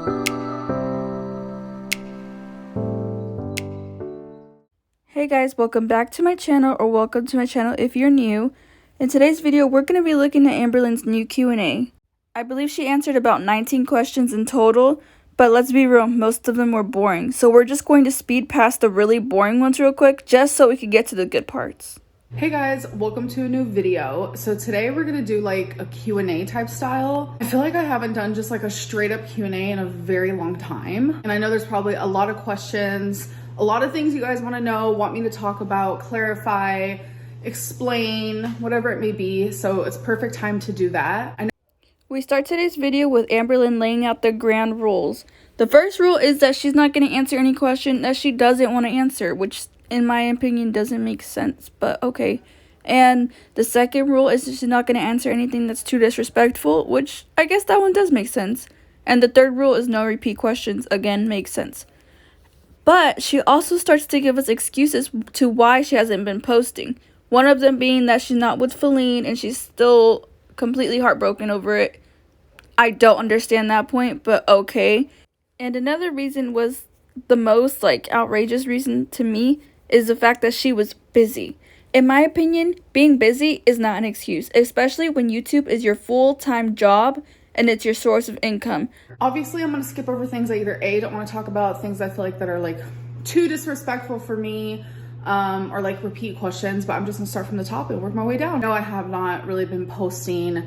Hey guys, welcome back to my channel, or welcome to my channel if you're new. In today's video, we're going to be looking at Amberlynn's new Q&A. I believe she answered about 19 questions in total, but let's be real, most of them were boring. So we're just going to speed past the really boring ones real quick, just so we can get to the good parts. Hey guys, welcome to a new video. So today we're gonna do like a Q&A type style. I feel like I haven't done just like a straight up Q&A in a very long time. And I know there's probably a lot of questions, a lot of things you guys wanna know, want me to talk about, clarify, explain, whatever it may be. So it's perfect time to do that. We start today's video with Amberlynn laying out the ground rules. The first rule is that she's not going to answer any question that she doesn't want to answer, which in my opinion doesn't make sense, but okay. And the second rule is that she's not going to answer anything that's too disrespectful, which I guess that one does make sense. And the third rule is no repeat questions, again makes sense. But she also starts to give us excuses to why she hasn't been posting. One of them being that she's not with Feline and she's still completely heartbroken over it. I don't understand that point, but okay. And another reason was the most outrageous reason to me is the fact that she was busy. In my opinion, being busy is not an excuse, especially when YouTube is your full-time job and it's your source of income. Obviously, I'm gonna skip over things I either A, don't wanna talk about, things I feel like that are like too disrespectful for me, or like repeat questions, but I'm just gonna start from the top and work my way down. No, I have not really been posting,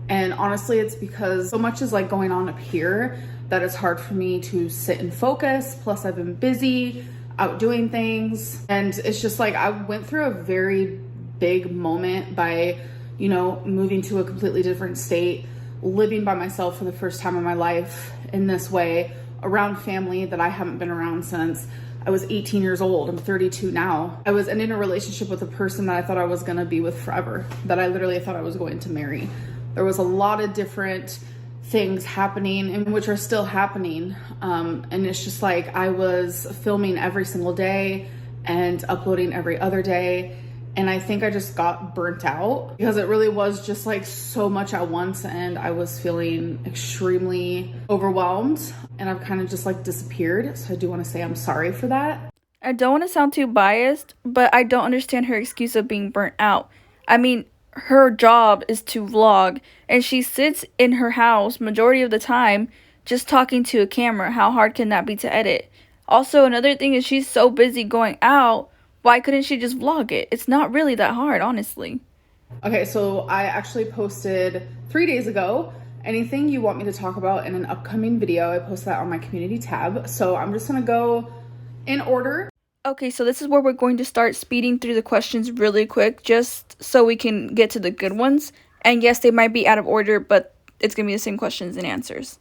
and honestly it's because so much is like going on up here that it's hard for me to sit and focus. Plus I've been busy out doing things, and it's just like I went through a very big moment by, you know, moving to a completely different state, living by myself for the first time in my life in this way, around family that I haven't been around since I was 18 years old. I'm 32 now. I was in a relationship with a person that I thought I was gonna be with forever, that I literally thought I was going to marry. There was a lot of different things happening and which are still happening. And it's just like I was filming every single day and uploading every other day. And I think I just got burnt out because it really was just like so much at once, and I was feeling extremely overwhelmed, and I've kind of just like disappeared. So I do want to say I'm sorry for that. I don't want to sound too biased, but I don't understand her excuse of being burnt out. I mean, her job is to vlog, and she sits in her house majority of the time just talking to a camera. How hard can that be to edit? Also, another thing is she's so busy going out. Why couldn't she just vlog it? It's not really that hard, honestly. Okay, so I actually posted 3 days ago. Anything you want me to talk about in an upcoming video, I post that on my community tab. So I'm just gonna go in order. Okay, so this is where we're going to start speeding through the questions really quick, just so we can get to the good ones. And yes, they might be out of order, but it's gonna be the same questions and answers.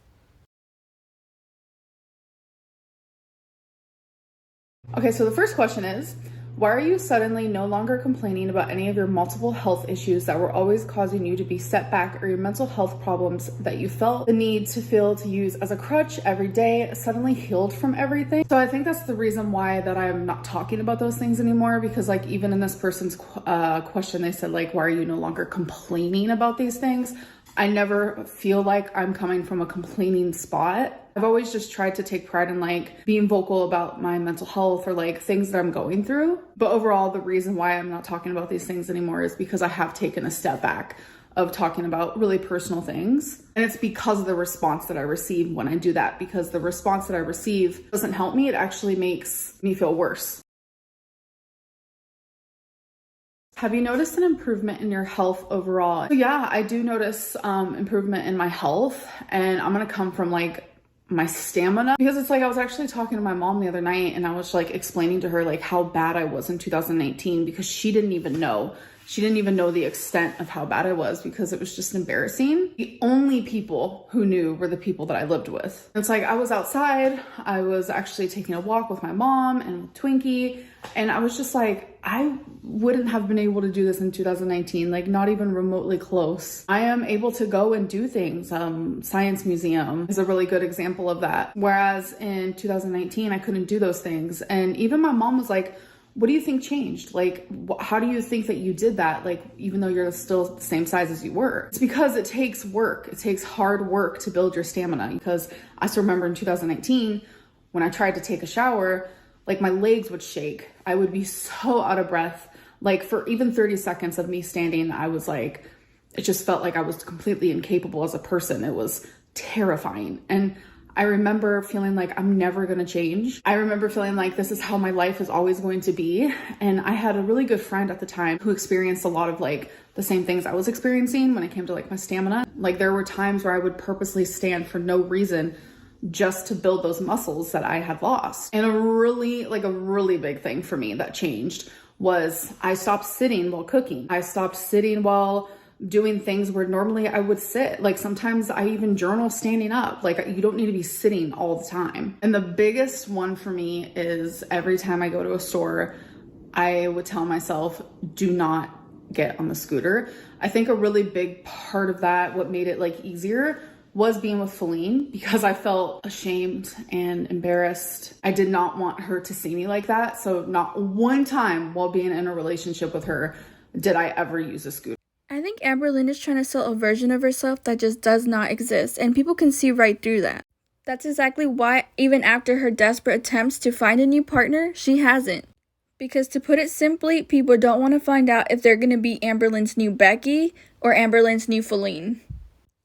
Okay, so the first question is, why are you suddenly no longer complaining about any of your multiple health issues that were always causing you to be set back, or your mental health problems that you felt the need to feel to use as a crutch every day suddenly healed from everything? So I think that's the reason why that I'm not talking about those things anymore, because like even in this person's question, they said like, why are you no longer complaining about these things? I never feel like I'm coming from a complaining spot. I've always just tried to take pride in like being vocal about my mental health or like things that I'm going through. But overall, the reason why I'm not talking about these things anymore is because I have taken a step back of talking about really personal things. And it's because of the response that I receive when I do that, because the response that I receive doesn't help me. It actually makes me feel worse. Have you noticed an improvement in your health overall? So yeah, I do notice improvement in my health, and I'm gonna come from like my stamina, because it's like I was actually talking to my mom the other night, and I was like explaining to her like how bad I was in 2019, because she didn't even know. She didn't even know the extent of how bad I was, because it was just embarrassing. The only people who knew were the people that I lived with. It's like I was outside, I was actually taking a walk with my mom and with Twinkie, and I was just like, I wouldn't have been able to do this in 2019, like not even remotely close. I am able to go and do things. Science Museum is a really good example of that. Whereas in 2019, I couldn't do those things. And even my mom was like, What do you think changed? Like, how do you think that you did that? Like, even though you're still the same size as you were? It's because it takes work. It takes hard work to build your stamina. Because I still remember in 2019, when I tried to take a shower, like my legs would shake. I would be so out of breath. Like for even 30 seconds of me standing, I was like, it just felt like I was completely incapable as a person. It was terrifying. And I remember feeling like I'm never going to change. I remember feeling like this is how my life is always going to be. And I had a really good friend at the time who experienced a lot of like the same things I was experiencing when it came to like my stamina. Like there were times where I would purposely stand for no reason just to build those muscles that I had lost. And a really big thing for me that changed was I stopped sitting while cooking. I stopped sitting while doing things where normally I would sit. Like sometimes I even journal standing up. Like you don't need to be sitting all the time. And the biggest one for me is every time I go to a store, I would tell myself, do not get on the scooter. I think a really big part of that, what made it like easier, was being with Feline, because I felt ashamed and embarrassed. I did not want her to see me like that. So not one time while being in a relationship with her did I ever use a scooter. I think Amberlynn is trying to sell a version of herself that just does not exist, and people can see right through that. That's exactly why, even after her desperate attempts to find a new partner, she hasn't. Because to put it simply, people don't want to find out if they're going to be Amberlynn's new Becky or Amberlynn's new Feline.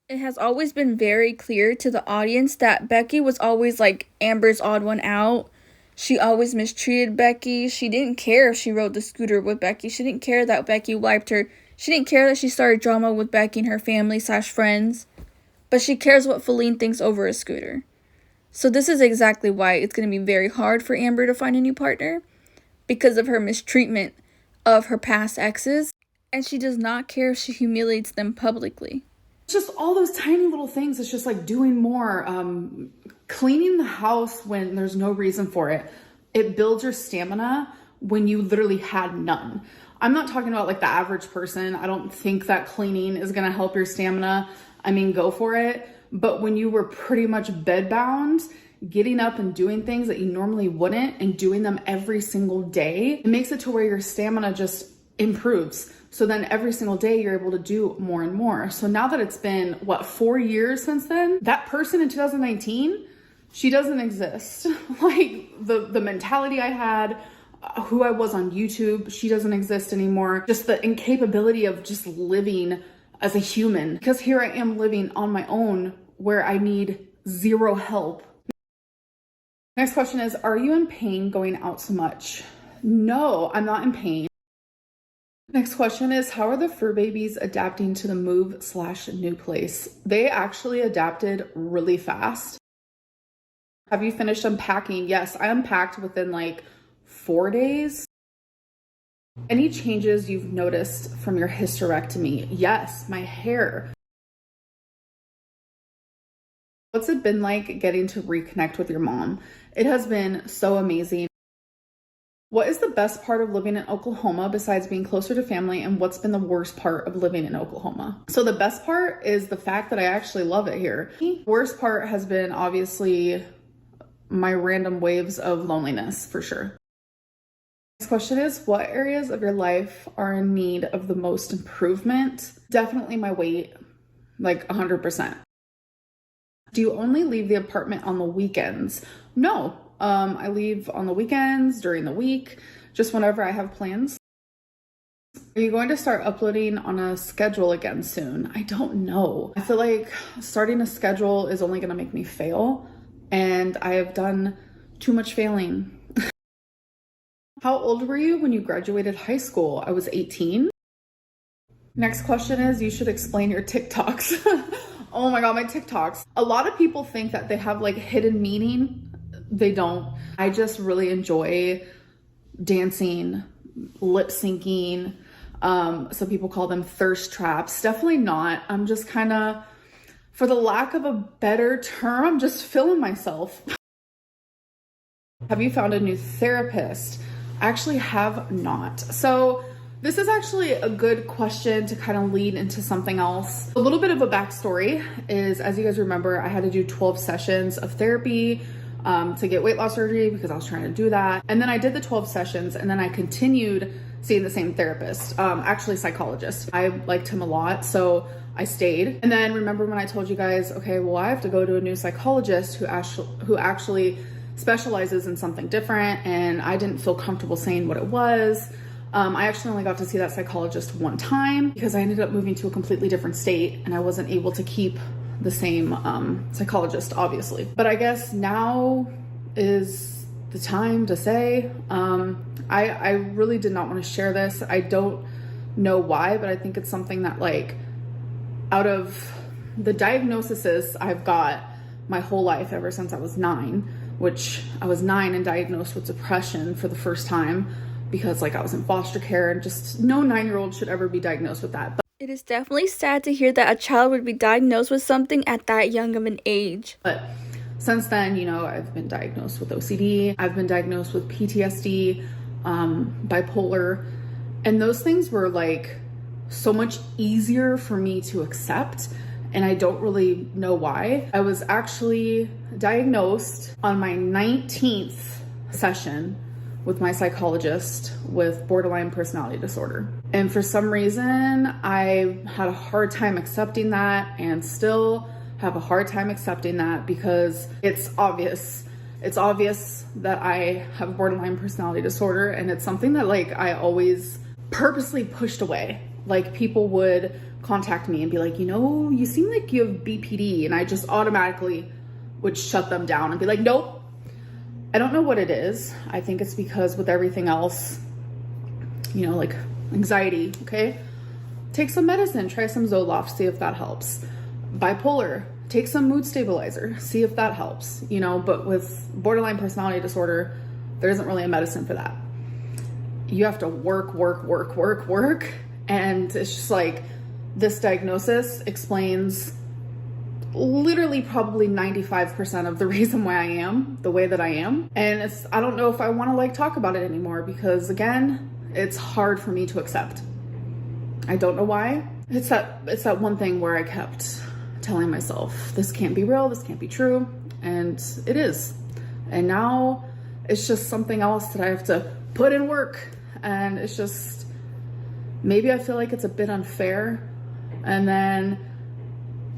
It has always been very clear to the audience that Becky was always like Amber's odd one out. She always mistreated Becky. She didn't care if she rode the scooter with Becky. She didn't care that Becky wiped her. She didn't care that she started drama with Becky and her family/friends. But she cares what Feline thinks over a scooter. So this is exactly why it's going to be very hard for Amber to find a new partner, because of her mistreatment of her past exes, and she does not care if she humiliates them publicly. It's just all those tiny little things. It's just like doing more, cleaning the house when there's no reason for it. It builds your stamina when you literally had none. I'm not talking about like the average person. I don't think that cleaning is going to help your stamina. I mean, go for it. But when you were pretty much bedbound, getting up and doing things that you normally wouldn't and doing them every single day, it makes it to where your stamina just improves. So then every single day you're able to do more and more. So now that it's been, 4 years since then, that person in 2019, she doesn't exist. Like the mentality I had, who I was on YouTube, she doesn't exist anymore. Just the incapability of just living as a human, because here I am living on my own where I need zero help. Next question is, are you in pain going out so much? No, I'm not in pain. Next question is, how are the fur babies adapting to the move/new place? They actually adapted really fast. Have you finished unpacking? Yes, I unpacked within like 4 days. Any changes you've noticed from your hysterectomy? Yes, my hair. What's it been like getting to reconnect with your mom? It has been so amazing. What is the best part of living in Oklahoma besides being closer to family, and what's been the worst part of living in Oklahoma? So the best part is the fact that I actually love it here. The worst part has been obviously my random waves of loneliness, for sure. Next question is, what areas of your life are in need of the most improvement? Definitely my weight, like 100%. Do you only leave the apartment on the weekends? No, I leave on the weekends, during the week, just whenever I have plans. Are you going to start uploading on a schedule again soon? I don't know. I feel like starting a schedule is only going to make me fail, and I have done too much failing. How old were you when you graduated high school? I was 18. Next question is, you should explain your TikToks. Oh my God, my TikToks. A lot of people think that they have like hidden meaning. They don't. I just really enjoy dancing, lip syncing. Some people call them thirst traps. Definitely not. I'm just kind of, for the lack of a better term, I'm just feeling myself. Have you found a new therapist? I actually have not. So this is actually a good question to kind of lead into something else. A little bit of a backstory is, as you guys remember, I had to do 12 sessions of therapy to get weight loss surgery because I was trying to do that. And then I did the 12 sessions, and then I continued seeing the same therapist, actually psychologist. I liked him a lot, so I stayed. And then remember when I told you guys, okay, well, I have to go to a new psychologist who actually specializes in something different, and I didn't feel comfortable saying what it was. I actually only got to see that psychologist one time because I ended up moving to a completely different state, and I wasn't able to keep the same psychologist, obviously. But I guess now is the time to say, I really did not want to share this. I don't know why, but I think it's something that, like, out of the diagnoses I've got my whole life ever since I was 9, which I was 9 and diagnosed with depression for the first time because, like, I was in foster care, and just no 9-year-old should ever be diagnosed with that. But it is definitely sad to hear that a child would be diagnosed with something at that young of an age. But since then, you know, I've been diagnosed with OCD, I've been diagnosed with PTSD, bipolar, and those things were, like, so much easier for me to accept, and I don't really know why. I was actually diagnosed on my 19th session with my psychologist with borderline personality disorder. And for some reason, I had a hard time accepting that, and still have a hard time accepting that, because it's obvious. It's obvious that I have borderline personality disorder, and it's something that, like, I always purposely pushed away. Like, people would contact me and be like, you know, you seem like you have BPD, and I just automatically would shut them down and be like, nope. I don't know what it is. I think it's because with everything else, you know, like anxiety, okay? Take some medicine, try some Zoloft, see if that helps. Bipolar, take some mood stabilizer, see if that helps, you know, but with borderline personality disorder, there isn't really a medicine for that. You have to work, and it's just like, this diagnosis explains literally probably 95% of the reason why I am the way that I am. And I don't know if I want to, like, talk about it anymore, because again, it's hard for me to accept. I don't know why. It's that one thing where I kept telling myself, this can't be real, this can't be true, and it is. And now it's just something else that I have to put in work, and it's just, maybe I feel like it's a bit unfair, and then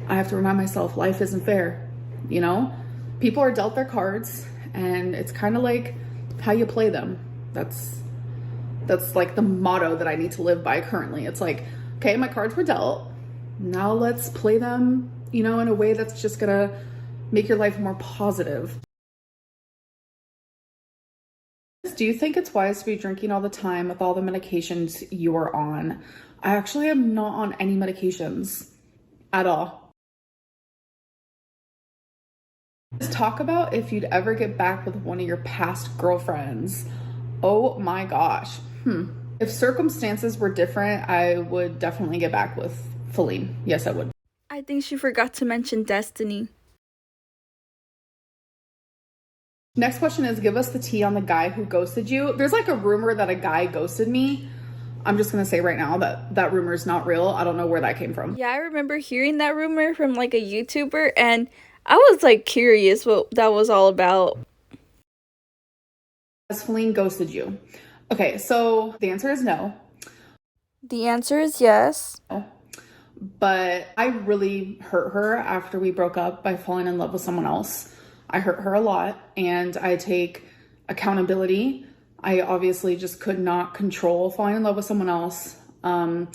I have to remind myself life isn't fair, you know? People are dealt their cards, and it's kind of like how you play them. That's like the motto that I need to live by currently. It's like, okay, my cards were dealt. Now let's play them, you know, in a way that's just gonna make your life more positive. Do you think it's wise to be drinking all the time with all the medications you are on? I actually am not on any medications at all. Let's talk about if you'd ever get back with one of your past girlfriends. Oh my gosh. If circumstances were different, I would definitely get back with Feline. Yes, I would. I think she forgot to mention Destiny. Next question is, give us the tea on the guy who ghosted you. There's like a rumor that a guy ghosted me. I'm just gonna say right now that that rumor is not real. I don't know where that came from. Yeah, I remember hearing that rumor from, like, a YouTuber, and I was, like, curious what that was all about. Has Feline ghosted you? Okay, so the answer is no. The answer is yes. But I really hurt her after we broke up by falling in love with someone else. I hurt her a lot, and I take accountability. I obviously just could not control falling in love with someone else. I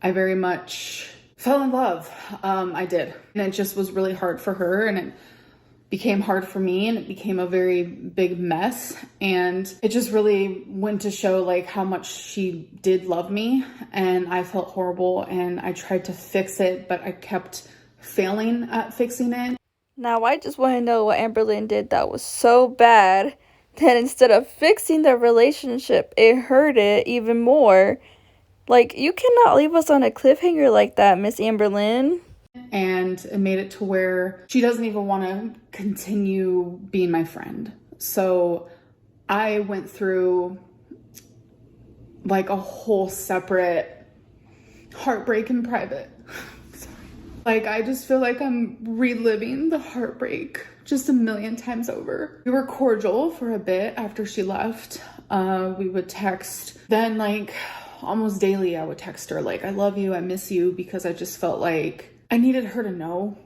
very much fell in love. I did. And it just was really hard for her, and it became hard for me, and it became a very big mess. And it just really went to show, like, how much she did love me, and I felt horrible, and I tried to fix it, but I kept failing at fixing it. Now, I just want to know what Amberlynn did that was so bad that instead of fixing the relationship, it hurt it even more. Like, you cannot leave us on a cliffhanger like that, Miss Amberlynn. And it made it to where she doesn't even want to continue being my friend. So I went through, like, a whole separate heartbreak in private. Like, I just feel like I'm reliving the heartbreak just a million times over. We were cordial for a bit after she left. We would text. Then like almost daily I would text her like, I love you, I miss you, because I just felt like I needed her to know.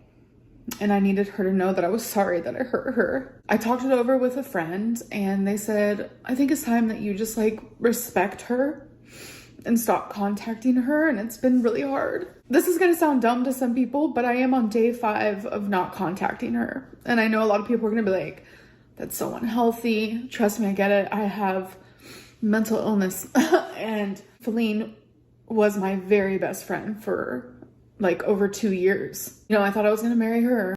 And I needed her to know that I was sorry that I hurt her. I talked it over with a friend and they said, I think it's time that you just like respect her and stop contacting her. And it's been really hard. This is gonna sound dumb to some people, but I am on day 5 of not contacting her. And I know a lot of people are gonna be like, that's so unhealthy. Trust me, I get it. I have mental illness. And Feline was my very best friend for like over 2 years. You know, I thought I was gonna marry her.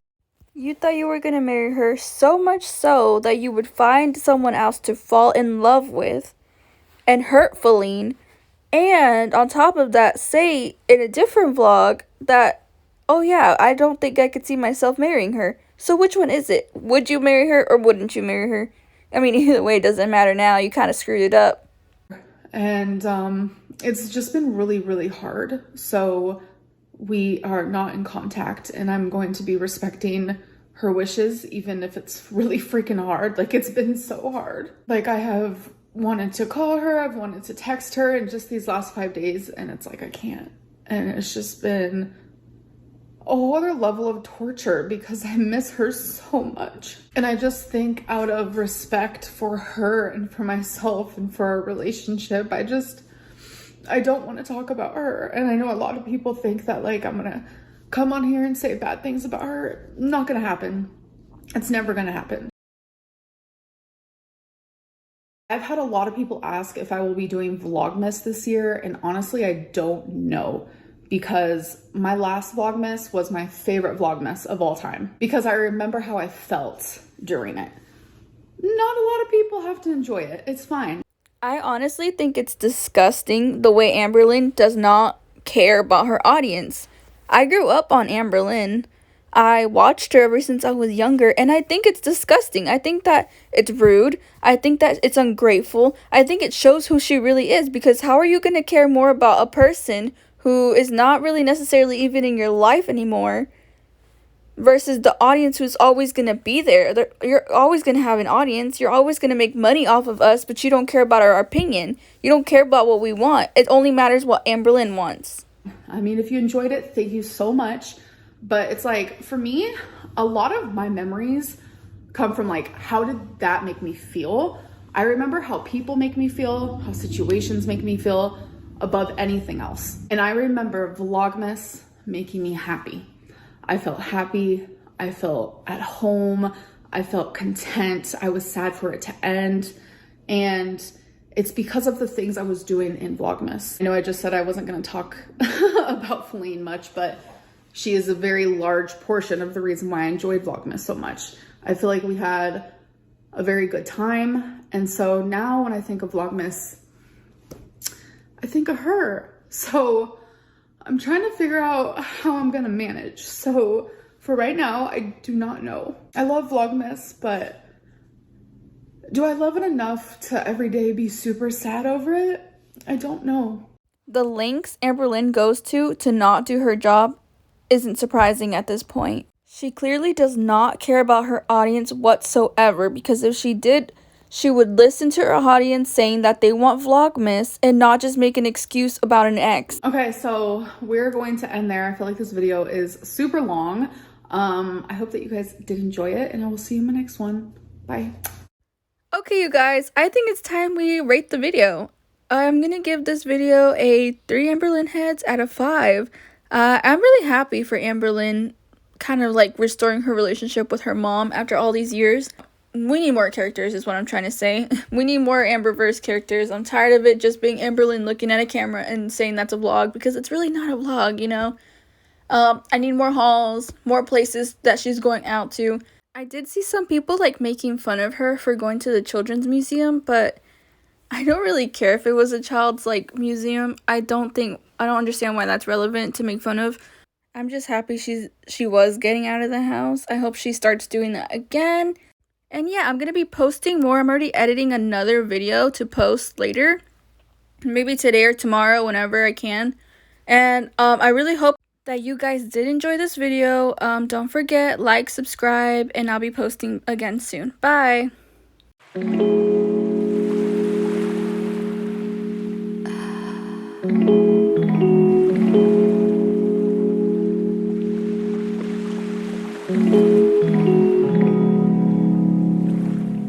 You thought you were gonna marry her so much so that you would find someone else to fall in love with and hurt Feline. And on top of that, say in a different vlog that, oh yeah, I don't think I could see myself marrying her. So which one is it? Would you marry her or wouldn't you marry her? I mean, either way, it doesn't matter now. You kind of screwed it up. And it's just been really, really hard. So we are not in contact, and I'm going to be respecting her wishes, even if it's really freaking hard. Like, it's been so hard. Like, I have wanted to call her, I've wanted to text her in just these last 5 days, and it's like I can't. And it's just been a whole other level of torture because I miss her so much. And I just think out of respect for her and for myself and for our relationship, I don't want to talk about her. And I know a lot of people think that like I'm gonna come on here and say bad things about her. Not gonna happen. It's never gonna happen. I've had a lot of people ask if I will be doing Vlogmas this year, and honestly, I don't know, because my last Vlogmas was my favorite Vlogmas of all time because I remember how I felt during it. Not a lot of people have to enjoy it. It's fine. I honestly think it's disgusting the way Amberlynn does not care about her audience. I grew up on Amberlynn. I watched her ever since I was younger, and I think it's disgusting. I think that it's rude. I think that it's ungrateful. I think it shows who she really is, because how are you going to care more about a person who is not really necessarily even in your life anymore versus the audience who's always going to be there? You're always going to have an audience. You're always going to make money off of us, but you don't care about our opinion. You don't care about what we want. It only matters what Amberlynn wants. I mean, if you enjoyed it, thank you so much. But it's like, for me, a lot of my memories come from like, how did that make me feel? I remember how people make me feel, how situations make me feel above anything else. And I remember Vlogmas making me happy. I felt happy. I felt at home. I felt content. I was sad for it to end. And it's because of the things I was doing in Vlogmas. I know I just said I wasn't going to talk about Feline much, but she is a very large portion of the reason why I enjoyed Vlogmas so much. I feel like we had a very good time. And so now when I think of Vlogmas, I think of her. So I'm trying to figure out how I'm gonna manage. So for right now, I do not know. I love Vlogmas, but do I love it enough to every day be super sad over it? I don't know. The lengths Amberlynn goes to not do her job isn't surprising at this point. She clearly does not care about her audience whatsoever, because if she did, she would listen to her audience saying that they want Vlogmas and not just make an excuse about an ex. Okay, so we're going to end there. I feel like this video is super long. I hope that you guys did enjoy it, and I will see you in my next one. Bye. Okay, you guys, I think it's time we rate the video. I'm gonna give this video a 3 Amberlynn heads out of 5. I'm really happy for Amberlynn kind of like restoring her relationship with her mom after all these years. We need more characters is what I'm trying to say. We need more Amberverse characters. I'm tired of it just being Amberlynn looking at a camera and saying that's a vlog, because it's really not a vlog, you know? I need more hauls, more places that she's going out to. I did see some people like making fun of her for going to the children's museum, but I don't really care if it was a child's like museum. I don't understand why that's relevant to make fun of. I'm just happy she was getting out of the house. I hope she starts doing that again. And yeah, I'm gonna be posting more. I'm already editing another video to post later, maybe today or tomorrow, whenever I can. And I really hope that you guys did enjoy this video. Don't forget, like, subscribe, and I'll be posting again soon. Bye!